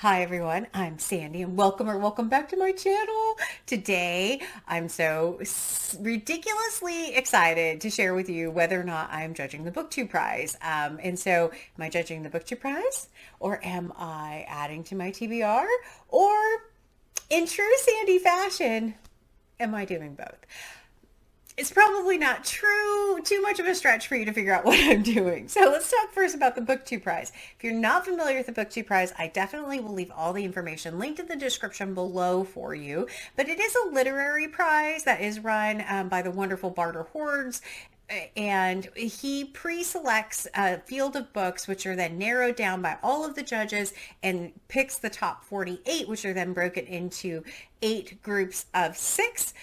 Hi everyone, I'm Sandy and welcome back to my channel. Today, I'm so ridiculously excited to share with you whether or not I'm judging the BookTube prize. Am I judging the BookTube prize or am I adding to my TBR? Or in true Sandy fashion, am I doing both? It's probably not too much of a stretch for you to figure out what I'm doing. So let's talk first about the BookTube prize. If you're not familiar with the BookTube prize, I definitely will leave all the information linked in the description below for you. But it is a literary prize that is run by the wonderful Barter Hordes. And he pre-selects a field of books, which are then narrowed down by all of the judges, and picks the top 48, which are then broken into 8 groups of 6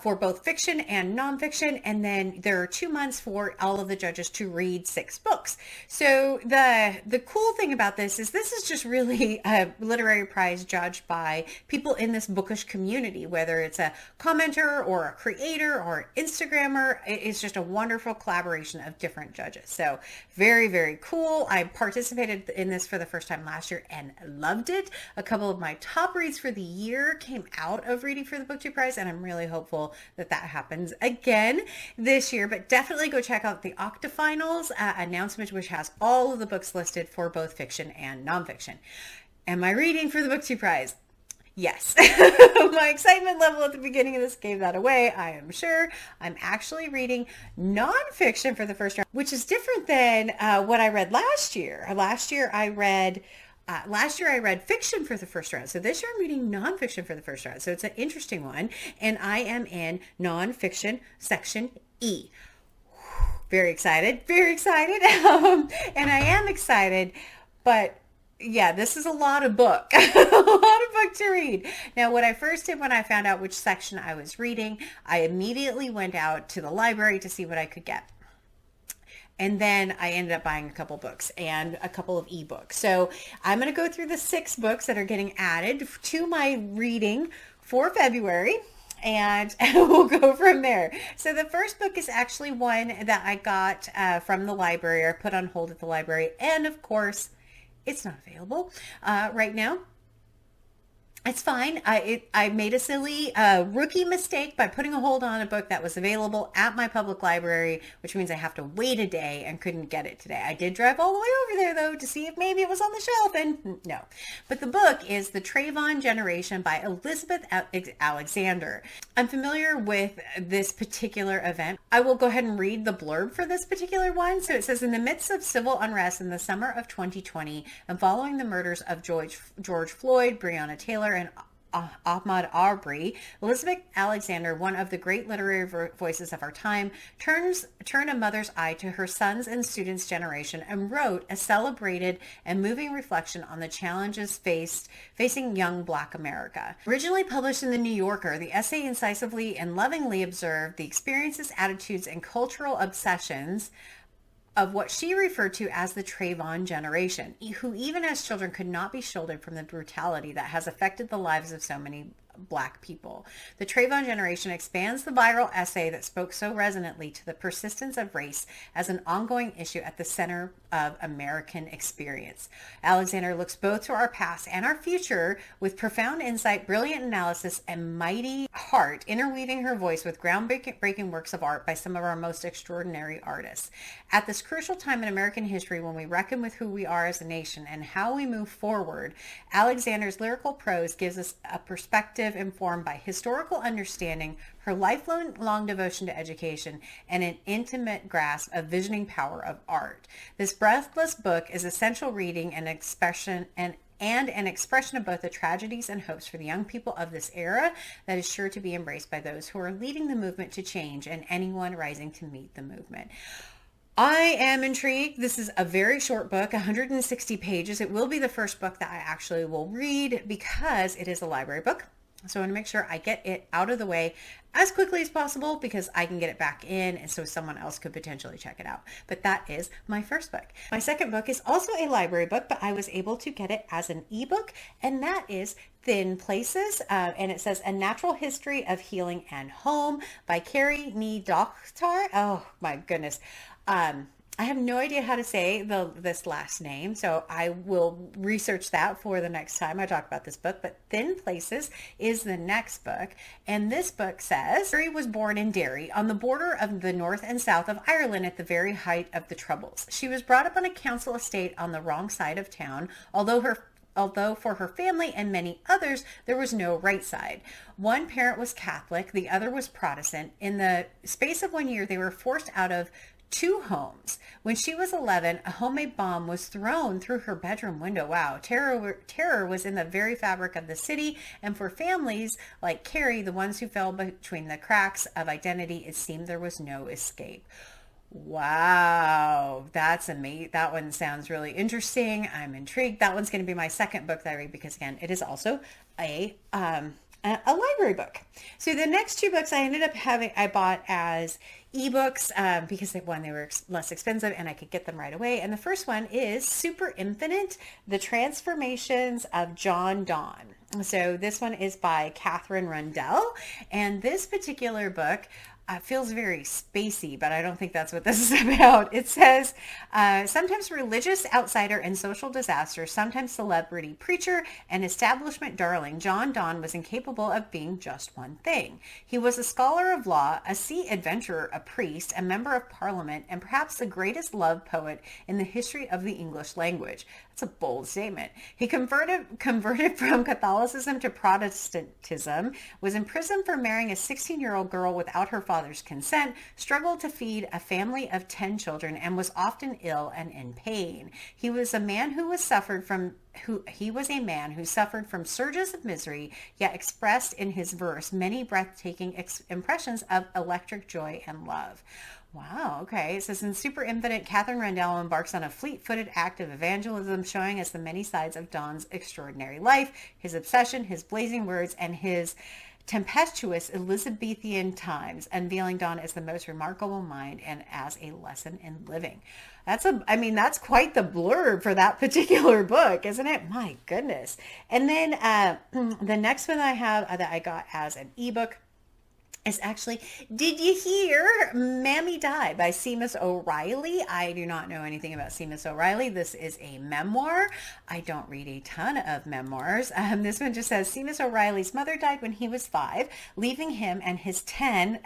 for both fiction and nonfiction. And then there are 2 months for all of the judges to read 6 books. So the cool thing about this is just really a literary prize judged by people in this bookish community, whether it's a commenter or a creator or an Instagrammer. It's just a wonderful collaboration of different judges. So very, very cool. I participated in this for the first time last year and loved it. A couple of my top reads for the year came out of reading for the BookTube prize, and I'm really hopeful that happens again this year. But definitely go check out the Octafinals announcement, which has all of the books listed for both fiction and nonfiction. Am I reading for the BookTube prize? Yes. My excitement level at the beginning of this gave that away, I am sure. I'm actually reading nonfiction for the first round, which is different than what I read last year. Last year I read fiction for the first round. So this year I'm reading nonfiction for the first round. So it's an interesting one. And I am in nonfiction section E. Very excited, very excited. And I am excited, but yeah, this is a lot of book, a lot of book to read. Now, what I first did when I found out which section I was reading, I immediately went out to the library to see what I could get. And then I ended up buying a couple books and a couple of ebooks. So I'm going to go through the 6 books that are getting added to my reading for February, and we'll go from there. So the first book is actually one that I got from the library, or put on hold at the library. And of course, it's not available right now. It's fine. I made a silly rookie mistake by putting a hold on a book that was available at my public library, which means I have to wait a day and couldn't get it today. I did drive all the way over there, though, to see if maybe it was on the shelf, and no. But the book is The Trayvon Generation by Elizabeth Alexander. I'm familiar with this particular event. I will go ahead and read the blurb for this particular one. So it says, in the midst of civil unrest in the summer of 2020 and following the murders of George Floyd, Breonna Taylor, and Ahmaud Arbery, Elizabeth Alexander, one of the great literary voices of our time, turned a mother's eye to her sons and students' generation and wrote a celebrated and moving reflection on the challenges facing young Black America. Originally published in The New Yorker, the essay incisively and lovingly observed the experiences, attitudes, and cultural obsessions of what she referred to as the Trayvon generation, who even as children could not be shielded from the brutality that has affected the lives of so many Black people. The Trayvon generation expands the viral essay that spoke so resonantly to the persistence of race as an ongoing issue at the center of American experience. Alexander looks both to our past and our future with profound insight, brilliant analysis, and mighty heart, interweaving her voice with groundbreaking works of art by some of our most extraordinary artists. At this crucial time in American history, when we reckon with who we are as a nation and how we move forward, Alexander's lyrical prose gives us a perspective informed by historical understanding, her lifelong devotion to education, and an intimate grasp of visioning power of art. This breathless book is essential reading and expression and an expression of both the tragedies and hopes for the young people of this era that is sure to be embraced by those who are leading the movement to change and anyone rising to meet the movement. I am intrigued. This is a very short book, 160 pages. It will be the first book that I actually will read because it is a library book. So I want to make sure I get it out of the way as quickly as possible because I can get it back in and so someone else could potentially check it out. But that is my first book. My second book is also a library book, but I was able to get it as an ebook, and that is Thin Places, and it says A Natural History of Healing and Home by Carrie Nee Dokhtar. Oh my goodness. I have no idea how to say this last name, so I will research that for the next time I talk about this book. But Thin Places is the next book, and this book says Mary was born in Derry, on the border of the north and south of Ireland at the very height of the Troubles. She was brought up on a council estate on the wrong side of town, although for her family and many others, there was no right side. One parent was Catholic, the other was Protestant. In the space of 1 year, they were forced out of two homes. When she was 11, a homemade bomb was thrown through her bedroom window. Wow. Terror was in the very fabric of the city, and for families like Carrie, the ones who fell between the cracks of identity, it seemed there was no escape. Wow, that's amazing. That one sounds really interesting. I'm intrigued. That one's going to be my second book that I read because, again, it is also a library book. So the next two books I ended up I bought as ebooks because they were less expensive and I could get them right away. And the first one is Super Infinite: The Transformations of John Donne. So this one is by Catherine Rundell, and this particular book feels very spacey, but I don't think that's what this is about. It says, sometimes religious outsider and social disaster, sometimes celebrity preacher and establishment darling, John Donne was incapable of being just one thing. He was a scholar of law, a sea adventurer, a priest, a member of parliament, and perhaps the greatest love poet in the history of the English language. That's a bold statement. He converted from Catholicism to Protestantism, was imprisoned for marrying a 16-year-old girl without her father's consent, struggled to feed a family of 10 children, and was often ill and in pain. He was a man who suffered from surges of misery, yet expressed in his verse many breathtaking impressions of electric joy and love. Wow, okay. It says, in Super Infinite, Catherine Rundell embarks on a fleet-footed act of evangelism, showing us the many sides of Donne's extraordinary life, his obsession, his blazing words, and his tempestuous Elizabethan times, unveiling Donne as the most remarkable mind and as a lesson in living. That's quite the blurb for that particular book, isn't it? My goodness. And then the next one I have that I got as an ebook is actually Did You Hear Mammy Died by Seamus O'Reilly. I do not know anything about Seamus O'Reilly. This is a memoir. I don't read a ton of memoirs. This one just says Seamus O'Reilly's mother died when he was 5, leaving him and his 10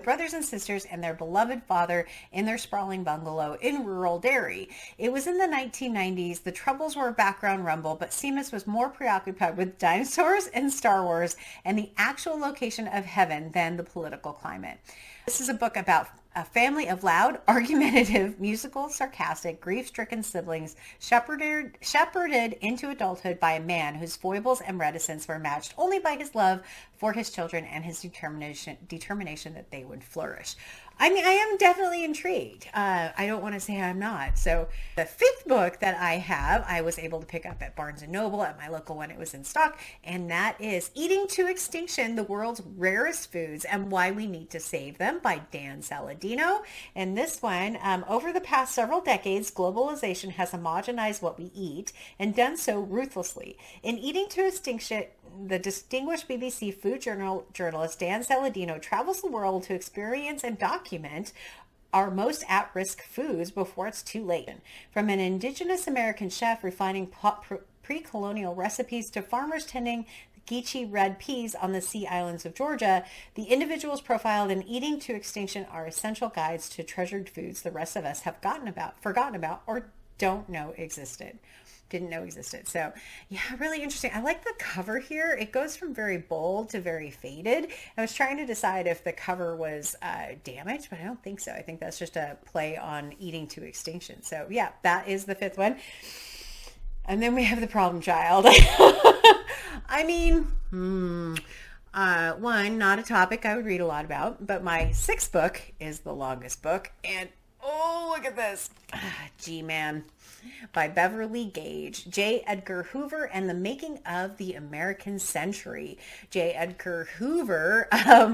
brothers and sisters and their beloved father in their sprawling bungalow in rural Derry. It was in the 1990s. The Troubles were a background rumble, but Seamus was more preoccupied with dinosaurs and Star Wars and the actual location of heaven than the political climate. This is a book about a family of loud, argumentative, musical, sarcastic, grief-stricken siblings shepherded into adulthood by a man whose foibles and reticence were matched only by his love for his children and his determination that they would flourish. I am definitely intrigued. I don't want to say I'm not. So the fifth book that I have, I was able to pick up at Barnes & Noble at my local when it was in stock, and that is Eating to Extinction: The World's Rarest Foods and Why We Need to Save Them by Dan Saladino. And this one, over the past several decades, globalization has homogenized what we eat and done so ruthlessly. In Eating to Extinction, the distinguished BBC food journalist Dan Saladino travels the world to experience and document our most at-risk foods before it's too late. From an indigenous American chef refining pre-colonial recipes to farmers tending Geechee red peas on the sea islands of Georgia, the individuals profiled in Eating to Extinction are essential guides to treasured foods the rest of us have forgotten about, or didn't know existed. So yeah, really interesting. I like the cover here. It goes from very bold to very faded. I was trying to decide if the cover was damaged, but I don't think so. I think that's just a play on Eating to Extinction. So yeah, that is the fifth one. And then we have The Problem Child. One, not a topic I would read a lot about, but my sixth book is the longest book. And oh, look at this. G-Man by Beverly Gage, J. Edgar Hoover and the Making of the American Century. J. Edgar Hoover,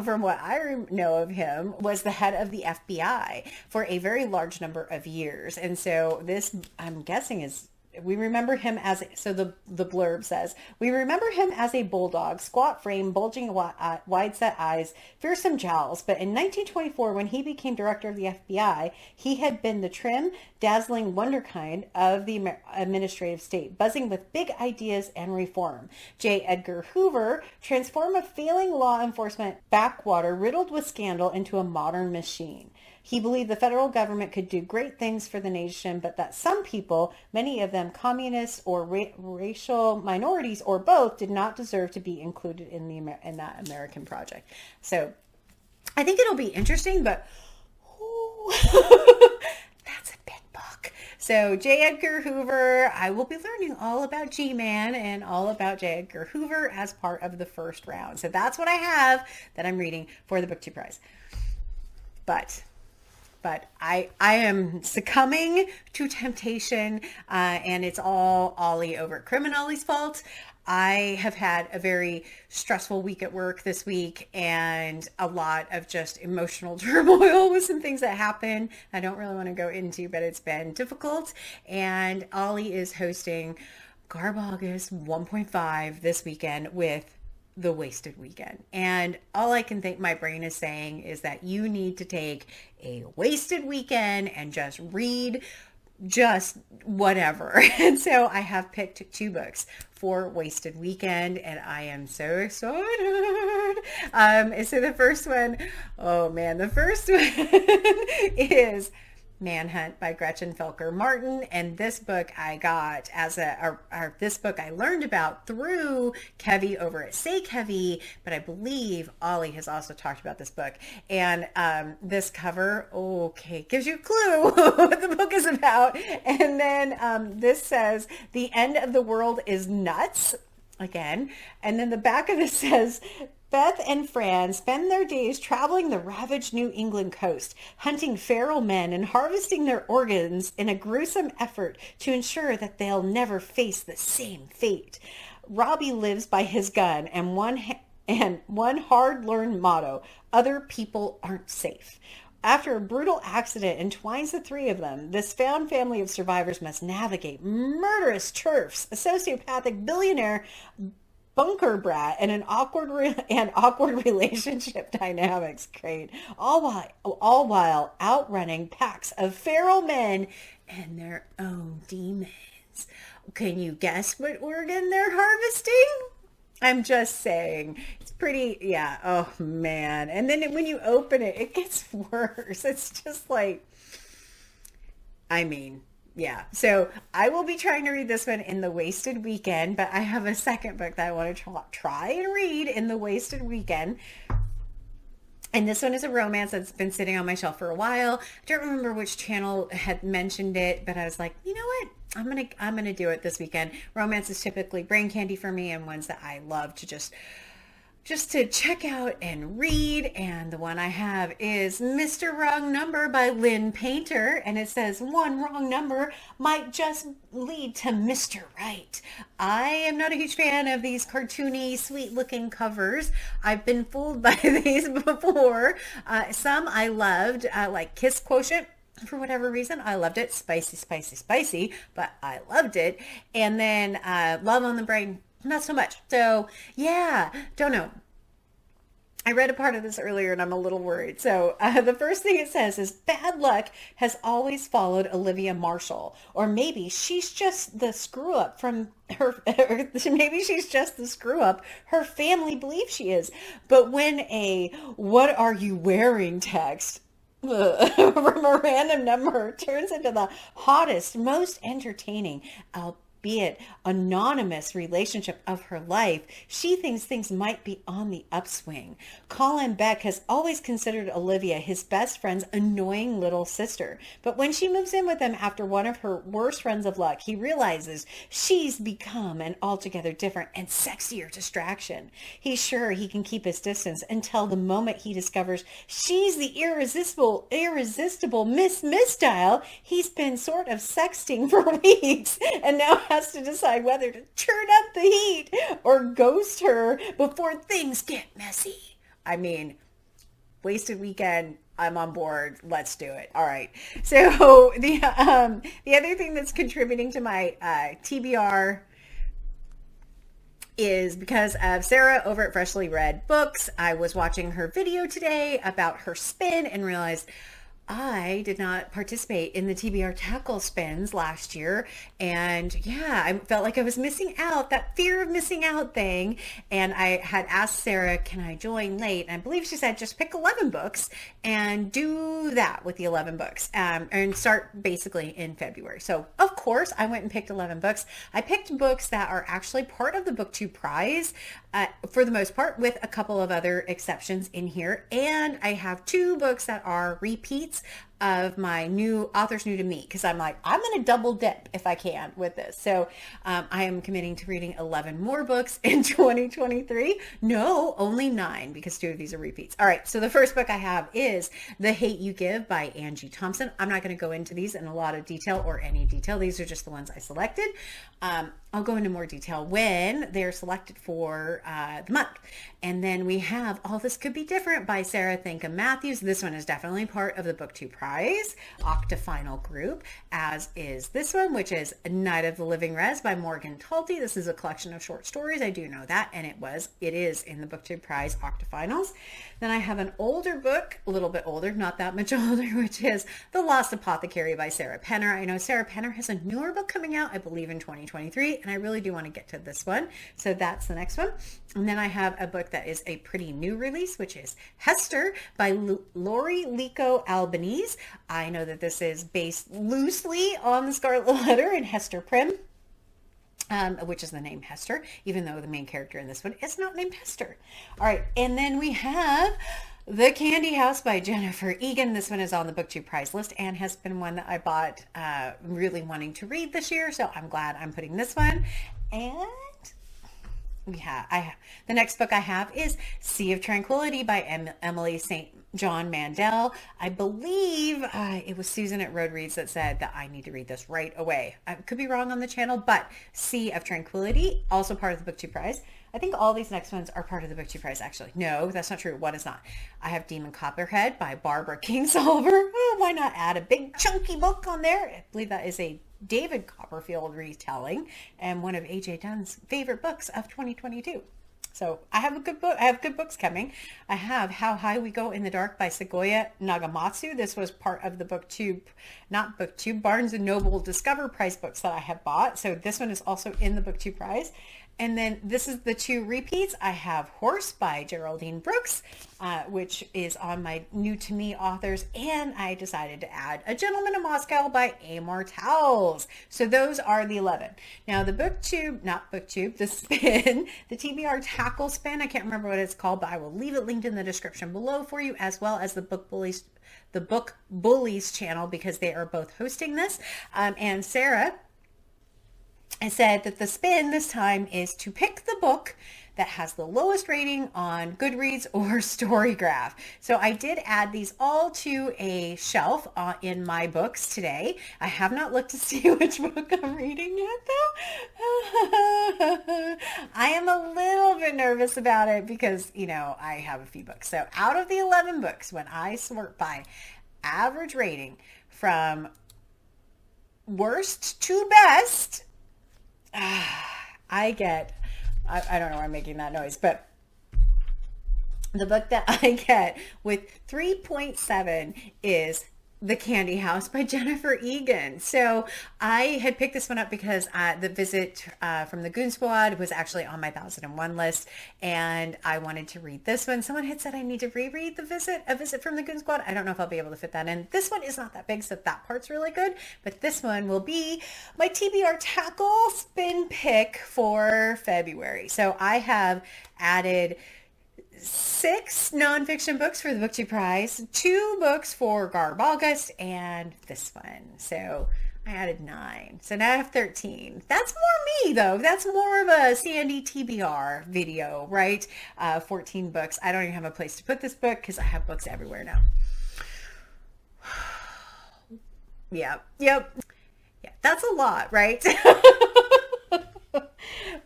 from what I know of him, was the head of the FBI for a very large number of years. And so this, I'm guessing, is we remember him as, so the blurb says, we remember him as a bulldog, squat frame, bulging wide-set eyes, fearsome jowls. But in 1924, when he became director of the FBI, he had been the trim, dazzling wonderkind of the administrative state, buzzing with big ideas and reform. J. Edgar Hoover transformed a failing law enforcement backwater riddled with scandal into a modern machine. He believed the federal government could do great things for the nation, but that some people, many of them communists or racial minorities or both, did not deserve to be included in in that American project. So I think it'll be interesting, but that's a big book. So J. Edgar Hoover, I will be learning all about G-Man and all about J. Edgar Hoover as part of the first round. So that's what I have that I'm reading for the BookTube Prize. But I am succumbing to temptation, and it's all Ollie over at Criminally's fault. I have had a very stressful week at work this week and a lot of just emotional turmoil with some things that happen I don't really want to go into, but it's been difficult. And Ollie is hosting Garbaugust 1.5 this weekend with the wasted weekend. And all I can think my brain is saying is that you need to take a wasted weekend and just read just whatever. And so I have picked 2 books for wasted weekend and I am so excited. So the first one, oh man, the first one is Manhunt by Gretchen Felker Martin. And this book I got as this book I learned about through Kevy over at Say Kevy, but I believe Ollie has also talked about this book. And this cover, okay, gives you a clue what the book is about. And then this says, the end of the world is nuts, again. And then the back of this says, Beth and Fran spend their days traveling the ravaged New England coast, hunting feral men and harvesting their organs in a gruesome effort to ensure that they'll never face the same fate. Robbie lives by his gun and one hard-learned motto: other people aren't safe. After a brutal accident entwines the 3 of them, this found family of survivors must navigate murderous turfs, a sociopathic billionaire bunker brat, and awkward relationship dynamics. Great. All while outrunning packs of feral men and their own demons. Can you guess what organ they're harvesting? I'm just saying. It's pretty, yeah. Oh man. And then when you open it, it gets worse. It's just like, I mean, yeah. So I will be trying to read this one in the wasted weekend, but I have a second book that I want to try and read in the wasted weekend. And this one is a romance that's been sitting on my shelf for a while. I don't remember which channel had mentioned it, but I was like, you know what? I'm gonna do it this weekend. Romance is typically brain candy for me and ones that I love to just to check out and read. And the one I have is Mr. Wrong Number by Lynn Painter. And it says one wrong number might just lead to Mr. Right. I am not a huge fan of these cartoony, sweet looking covers. I've been fooled by these before. Some I loved, like Kiss Quotient. For whatever reason, I loved it. Spicy, spicy, spicy, but I loved it. And then Love on the Brain, not so much. So yeah, don't know. I read a part of this earlier and I'm a little worried. So the first thing it says is bad luck has always followed Olivia Marshall. Or maybe she's just the screw up from her, maybe she's just the screw up her family believes she is. But when a "what are you wearing" text from a random number turns into the hottest, most entertaining, albeit anonymous relationship of her life, she thinks things might be on the upswing. Colin Beck has always considered Olivia his best friend's annoying little sister. But when she moves in with him after one of her worst friends of luck, he realizes she's become an altogether different and sexier distraction. He's sure he can keep his distance until the moment he discovers she's the irresistible Miss Style he's been sort of sexting for weeks and now has to decide whether to turn up the heat or ghost her before things get messy. I mean, wasted weekend, I'm on board. Let's do it. All right. So the other thing that's contributing to my TBR is because of Sarah over at Freshly Read Books. I was watching her video today about her spin and realized I did not participate in the TBR Tackle Spins last year. And yeah, I felt like I was missing out, that fear of missing out thing. And I had asked Sarah, can I join late? And I believe she said, just pick 11 books and do that with the 11 books and start basically in February. So of course I went and picked 11 books. I picked books that are actually part of the BookTube prize for the most part, with a couple of other exceptions in here. And I have 2 books that are repeats of my new authors new to me, because I'm like, I'm going to double dip if I can with this. So I am committing to reading 11 more books in 2023. No, only 9, because 2 of these are repeats. All right, so the first book I have is The Hate You Give by Angie Thompson. I'm not going to go into these in a lot of detail or any detail. These are just the ones I selected. I'll go into more detail when they're selected for the month. And then we have All This Could Be Different by Sarah Thankum Matthews. This one is definitely part of the BookTube prize octafinal group, as is this one, which is Night of the Living Res by Morgan Talty. This is a collection of short stories. I do know that, and it is in the BookTube prize octafinals. Then I have an older book, a little bit older, not that much older, which is The Lost Apothecary by Sarah Penner. I know Sarah Penner has a newer book coming out, I believe in 2023, and I really do want to get to this one. So that's the next one. And then I have a book that is a pretty new release, which is Hester by Lori Lico Albanese. I know that this is based loosely on the Scarlet Letter and Hester Prynne. Which is the name Hester, even though the main character in this one is not named Hester. All right, and then we have The Candy House by Jennifer Egan. This one is on the BookTube prize list and has been one that I bought really wanting to read this year, so I'm glad I'm putting this one. And the next book I have is Sea of Tranquility by Emily St. John Mandel. I believe it was Susan at Road Reads that said that I need to read this right away. I could be wrong on the channel, but Sea of Tranquility, also part of the BookTube prize. I think all these next ones are part of the BookTube prize, actually. No, that's not true. One is not. I have Demon Copperhead by Barbara Kingsolver. Oh, why not add a big chunky book on there? I believe that is a David Copperfield retelling and one of AJ Dunn's favorite books of 2022. So I have a good book. I have good books coming. I have How High We Go in the Dark by Segoya Nagamatsu. This was part of the BookTube, not BookTube, Barnes & Noble Discover Prize books that I have bought. So this one is also in the BookTube prize. And then this is the 2 repeats. I have Horse by Geraldine Brooks, which is on my new to me authors. And I decided to add A Gentleman in Moscow by Amor Towles. So those are the 11. Now the BookTube, not BookTube, the spin, the TBR Tackle Spin, I can't remember what it's called, but I will leave it linked in the description below for you, as well as the Book Bullies channel, because they are both hosting this. And Sarah, I said that the spin this time is to pick the book that has the lowest rating on Goodreads or Storygraph. So I did add these all to a shelf in my books today. I have not looked to see which book I'm reading yet, though. I am a little bit nervous about it because, I have a few books. So out of the 11 books, when I sort by average rating from worst to best, I don't know why I'm making that noise, but the book that I get with 3.7 is The Candy House by Jennifer Egan. So I had picked this one up because The Visit from the Goon Squad was actually on my 1001 list, and I wanted to read this one. Someone had said I need to reread A Visit from the Goon Squad. I don't know if I'll be able to fit that in. This one is not that big, so that part's really good, but this one will be my TBR Tackle Spin pick for February. So I have added 6 nonfiction books for the BookTube prize, 2 books for Garbaugust, and this one. So I added 9. So now I have 13. That's more me, though. That's more of a Sandy TBR video, right? 14 books. I don't even have a place to put this book because I have books everywhere now. Yep. Yeah, that's a lot, right?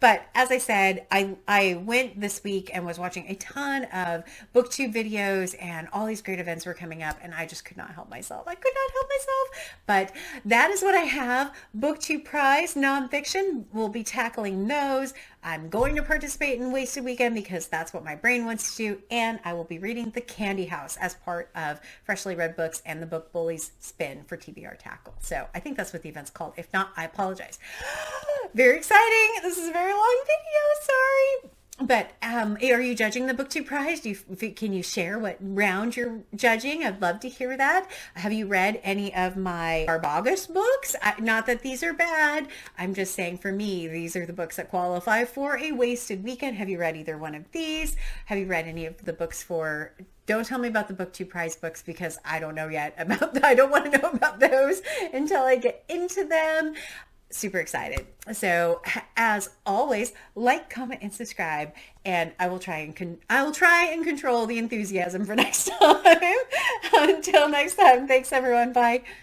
But as I said, I went this week and was watching a ton of BookTube videos, and all these great events were coming up, and I just could not help myself. I could not help myself. But that is what I have. BookTube Prize nonfiction. We'll be tackling those. I'm going to participate in Wasted Weekend because that's what my brain wants to do. And I will be reading The Candy House as part of Freshly Read Books and the Book Bullies Spin for TBR Tackle. So I think that's what the event's called. If not, I apologize. Very exciting. This is a very long video. Sorry. But are you judging the BookTube Prize? Can you share what round you're judging? I'd love to hear that. Have you read any of my Garbaugust books? Not that these are bad. I'm just saying for me, these are the books that qualify for a wasted weekend. Have you read either one of these? Have you read any of the books for... Don't tell me about the BookTube Prize books because I don't know yet about... I don't want to know about those until I get into them. Super excited. So as always, like, comment, and subscribe, and I will try and control the enthusiasm for next time. Until next time, thanks everyone. Bye.